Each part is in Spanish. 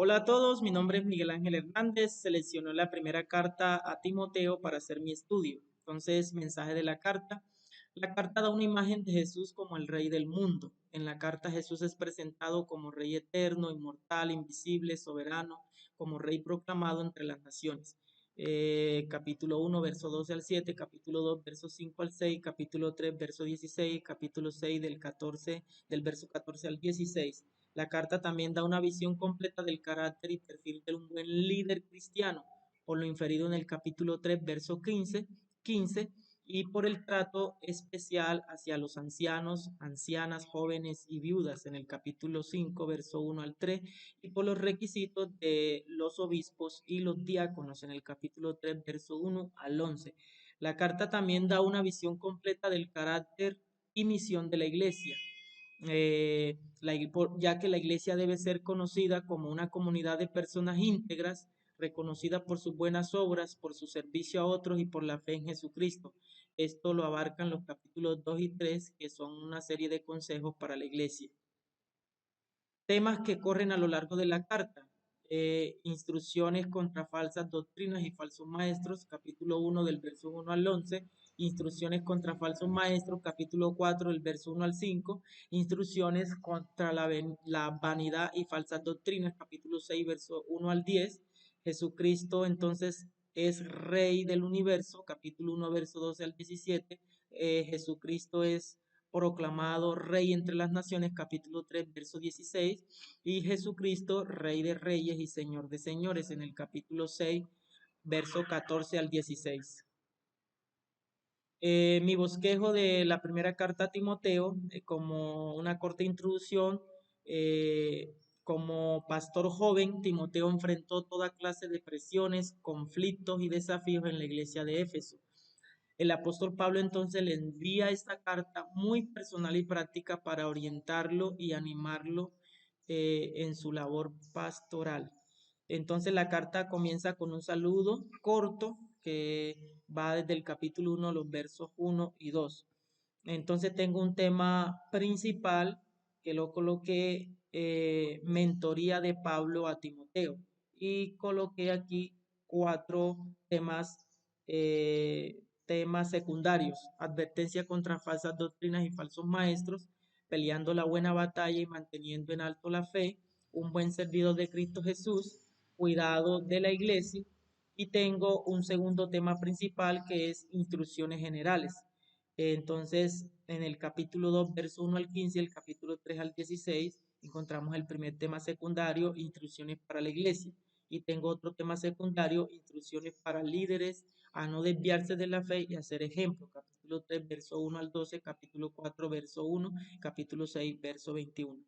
Hola a todos, mi nombre es Miguel Ángel Hernández. Selecciono la primera carta a Timoteo para hacer mi estudio. Entonces, mensaje de la carta. La carta da una imagen de Jesús como el Rey del mundo. En la carta Jesús es presentado como Rey eterno, inmortal, invisible, soberano, como Rey proclamado entre las naciones. Capítulo 1, verso 12 al 7, capítulo 2, verso 5 al 6, capítulo 3, verso 16, capítulo 6 del verso 14 al 16. La carta también da una visión completa del carácter y perfil de un buen líder cristiano, por lo inferido en el capítulo 3, verso 15, y por el trato especial hacia los ancianos, ancianas, jóvenes y viudas en el capítulo 5, verso 1 al 3, y por los requisitos de los obispos y los diáconos en el capítulo 3, verso 1 al 11. La carta también da una visión completa del carácter y misión de la iglesia, ya que la iglesia debe ser conocida como una comunidad de personas íntegras, reconocida por sus buenas obras, por su servicio a otros y por la fe en Jesucristo. Esto lo abarcan los capítulos 2 y 3, que son una serie de consejos para la iglesia. Temas que corren a lo largo de la carta. Instrucciones contra falsas doctrinas y falsos maestros, capítulo 1 del verso 1 al 11. Instrucciones contra falsos maestros, capítulo 4 del verso 1 al 5. Instrucciones contra la vanidad y falsas doctrinas, capítulo 6, verso 1 al 10. Jesucristo entonces es Rey del universo, capítulo 1, verso 12 al 17. Jesucristo es proclamado Rey entre las naciones, capítulo 3, verso 16, y Jesucristo, Rey de Reyes y Señor de Señores, en el capítulo 6, verso 14 al 16. Mi bosquejo de la primera carta a Timoteo, como una corta introducción, como pastor joven, Timoteo enfrentó toda clase de presiones, conflictos y desafíos en la iglesia de Éfeso. El apóstol Pablo entonces le envía esta carta muy personal y práctica para orientarlo y animarlo en su labor pastoral. Entonces la carta comienza con un saludo corto que va desde el capítulo 1, los versos 1 y 2. Entonces tengo un tema principal que lo coloqué, mentoría de Pablo a Timoteo, y coloqué aquí cuatro temas, temas secundarios: advertencia contra falsas doctrinas y falsos maestros, peleando la buena batalla y manteniendo en alto la fe, un buen servidor de Cristo Jesús, cuidado de la iglesia, y tengo un segundo tema principal que es instrucciones generales. Entonces, en el capítulo 2, verso 1 al 15, y el capítulo 3 al 16, encontramos el primer tema secundario, instrucciones para la iglesia. Y tengo otro tema secundario, instrucciones para líderes a no desviarse de la fe y hacer ejemplo. Capítulo 3, verso 1 al 12, capítulo 4, verso 1, capítulo 6, verso 21.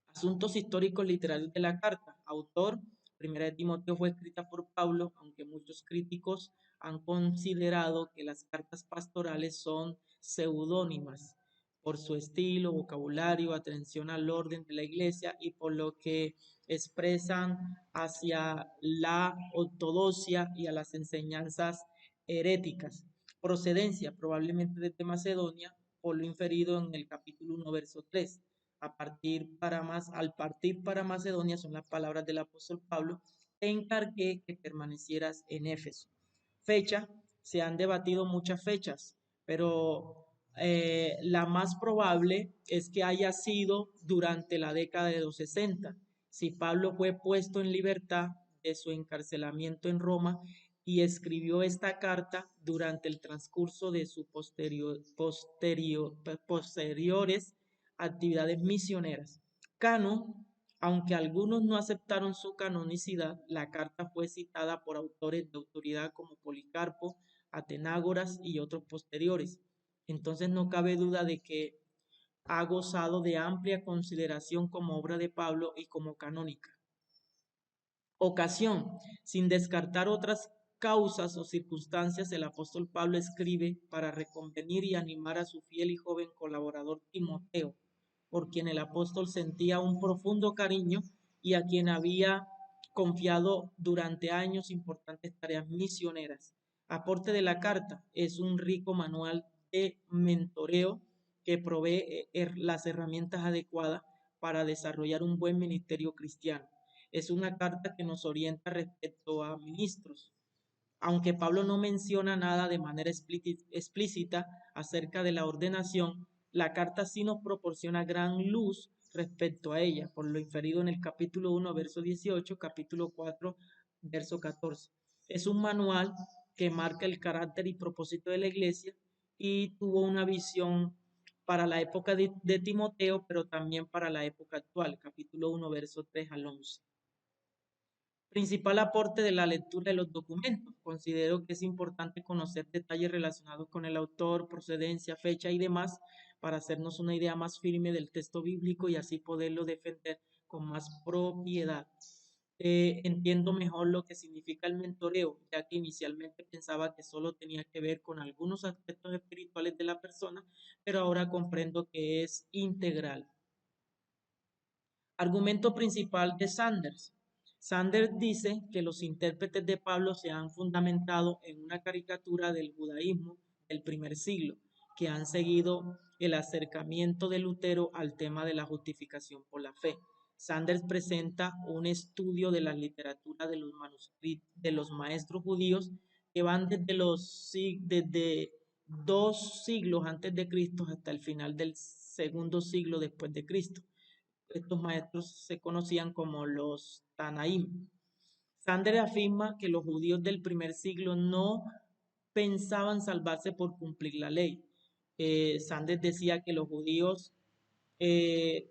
Asuntos históricos literarios de la carta. Autor: Primera de Timoteo fue escrita por Pablo, aunque muchos críticos han considerado que las cartas pastorales son seudónimas por su estilo, vocabulario, atención al orden de la iglesia y por lo que expresan hacia la ortodoxia y a las enseñanzas heréticas. Procedencia: probablemente desde Macedonia, por lo inferido en el capítulo 1, verso 3. Al partir para Macedonia, son las palabras del apóstol Pablo, te encargué que permanecieras en Éfeso. Fecha: se han debatido muchas fechas, pero la más probable es que haya sido durante la década de los 60, si Pablo fue puesto en libertad de su encarcelamiento en Roma y escribió esta carta durante el transcurso de sus posteriores actividades misioneras. Canon: aunque algunos no aceptaron su canonicidad, la carta fue citada por autores de autoridad como Policarpo, Atenágoras y otros posteriores. Entonces no cabe duda de que ha gozado de amplia consideración como obra de Pablo y como canónica. Ocasión: sin descartar otras causas o circunstancias, el apóstol Pablo escribe para reconvenir y animar a su fiel y joven colaborador Timoteo, por quien el apóstol sentía un profundo cariño y a quien había confiado durante años importantes tareas misioneras. Aporte de la carta: es un rico manual de mentoreo que provee las herramientas adecuadas para desarrollar un buen ministerio cristiano. Es una carta que nos orienta respecto a ministros. Aunque Pablo no menciona nada de manera explícita acerca de la ordenación, la carta sí nos proporciona gran luz respecto a ella, por lo inferido en el capítulo 1, verso 18, capítulo 4, verso 14. Es un manual que marca el carácter y propósito de la iglesia y tuvo una visión para la época de Timoteo, pero también para la época actual, capítulo 1, verso 3 al 11. Principal aporte de la lectura de los documentos. Considero que es importante conocer detalles relacionados con el autor, procedencia, fecha y demás para hacernos una idea más firme del texto bíblico y así poderlo defender con más propiedad. Entiendo mejor lo que significa el mentoreo, ya que inicialmente pensaba que solo tenía que ver con algunos aspectos espirituales de la persona, pero ahora comprendo que es integral. Argumento principal de Sanders. Sanders dice que los intérpretes de Pablo se han fundamentado en una caricatura del judaísmo del primer siglo, que han seguido el acercamiento de Lutero al tema de la justificación por la fe. Sanders presenta un estudio de la literatura de los manuscritos de los maestros judíos que van desde 2 siglos antes de Cristo hasta el final del segundo siglo después de Cristo. Estos maestros se conocían como los Tanaim. Sander afirma que los judíos del primer siglo no pensaban salvarse por cumplir la ley. Sanders decía que los judíos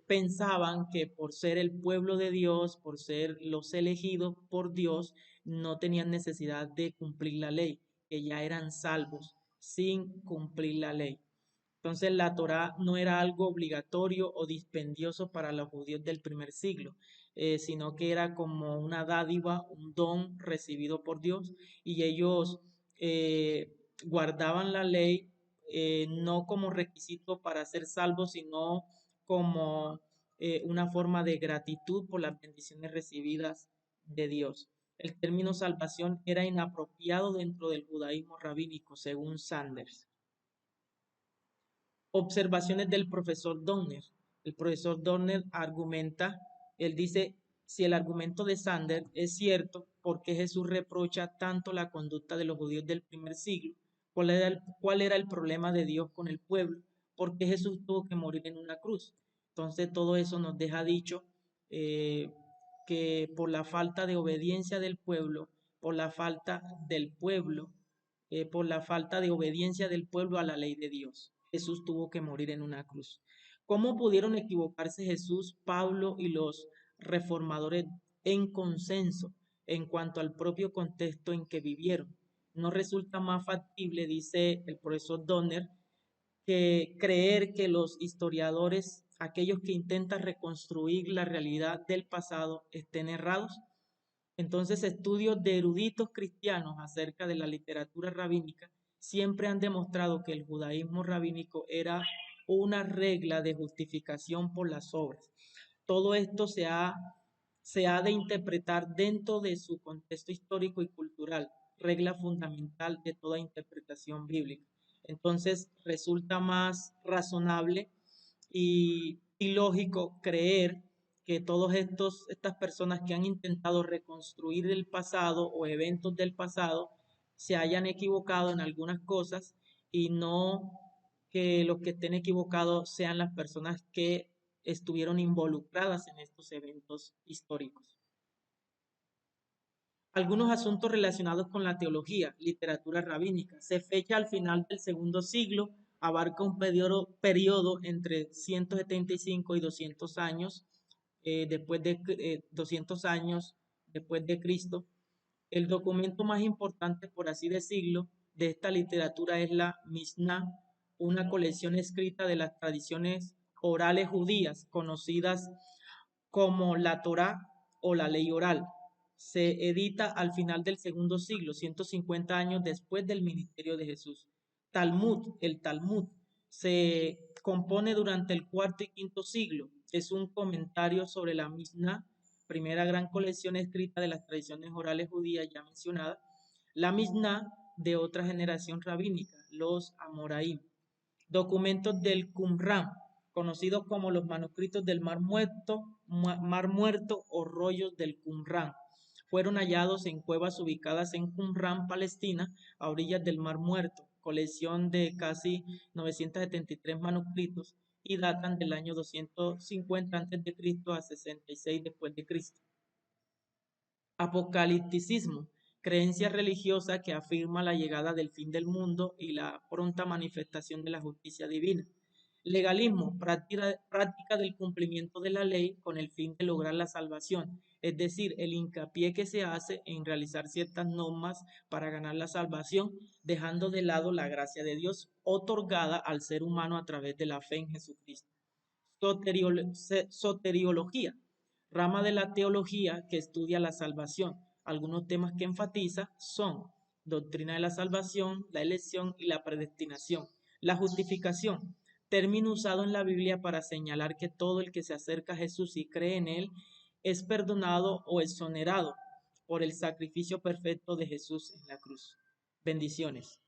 pensaban que por ser el pueblo de Dios, por ser los elegidos por Dios, no tenían necesidad de cumplir la ley, que ya eran salvos sin cumplir la ley. Entonces la Torá no era algo obligatorio o dispendioso para los judíos del primer siglo, sino que era como una dádiva, un don recibido por Dios y ellos guardaban la ley no como requisito para ser salvos, sino como una forma de gratitud por las bendiciones recibidas de Dios. El término salvación era inapropiado dentro del judaísmo rabínico, según Sanders. Observaciones del profesor Donner. El profesor Donner argumenta, él dice, si el argumento de Sander es cierto, ¿por qué Jesús reprocha tanto la conducta de los judíos del primer siglo? ¿Cuál era el problema de Dios con el pueblo? ¿Por qué Jesús tuvo que morir en una cruz? Entonces todo eso nos deja dicho eh, que por la falta de obediencia del pueblo, por la falta del pueblo, por la falta de obediencia del pueblo a la ley de Dios. Jesús tuvo que morir en una cruz. ¿Cómo pudieron equivocarse Jesús, Pablo y los reformadores en consenso en cuanto al propio contexto en que vivieron? No resulta más factible, dice el profesor Donner, que creer que los historiadores, aquellos que intentan reconstruir la realidad del pasado, estén errados. Entonces, estudios de eruditos cristianos acerca de la literatura rabínica siempre han demostrado que el judaísmo rabínico era una regla de justificación por las obras. Todo esto se ha de interpretar dentro de su contexto histórico y cultural, regla fundamental de toda interpretación bíblica. Entonces, resulta más razonable y lógico creer que estas personas que han intentado reconstruir el pasado o eventos del pasado se hayan equivocado en algunas cosas y no que los que estén equivocados sean las personas que estuvieron involucradas en estos eventos históricos. Algunos asuntos relacionados con la teología, literatura rabínica. Se fecha al final del segundo siglo, abarca un periodo entre 175 y 200 años, 200 años después de Cristo. El documento más importante, por así decirlo, de esta literatura es la Mishnah, una colección escrita de las tradiciones orales judías, conocidas como la Torá o la ley oral. Se edita al final del segundo siglo, 150 años después del ministerio de Jesús. El Talmud, se compone durante el cuarto y quinto siglo. Es un comentario sobre la Mishnah, primera gran colección escrita de las tradiciones orales judías ya mencionada. La Mishnah de otra generación rabínica, los Amoraim. Documentos del Qumran, conocidos como los manuscritos del Mar Muerto o rollos del Qumrán. Fueron hallados en cuevas ubicadas en Qumrán, Palestina, a orillas del Mar Muerto, colección de casi 973 manuscritos y datan del año 250 a.C. a 66 después de Cristo. Apocalipticismo, creencia religiosa que afirma la llegada del fin del mundo y la pronta manifestación de la justicia divina. Legalismo, práctica del cumplimiento de la ley con el fin de lograr la salvación, es decir, el hincapié que se hace en realizar ciertas normas para ganar la salvación, dejando de lado la gracia de Dios otorgada al ser humano a través de la fe en Jesucristo. Soteriología, rama de la teología que estudia la salvación. Algunos temas que enfatiza son doctrina de la salvación, la elección y la predestinación. La justificación, término usado en la Biblia para señalar que todo el que se acerca a Jesús y cree en él es perdonado o exonerado por el sacrificio perfecto de Jesús en la cruz. Bendiciones.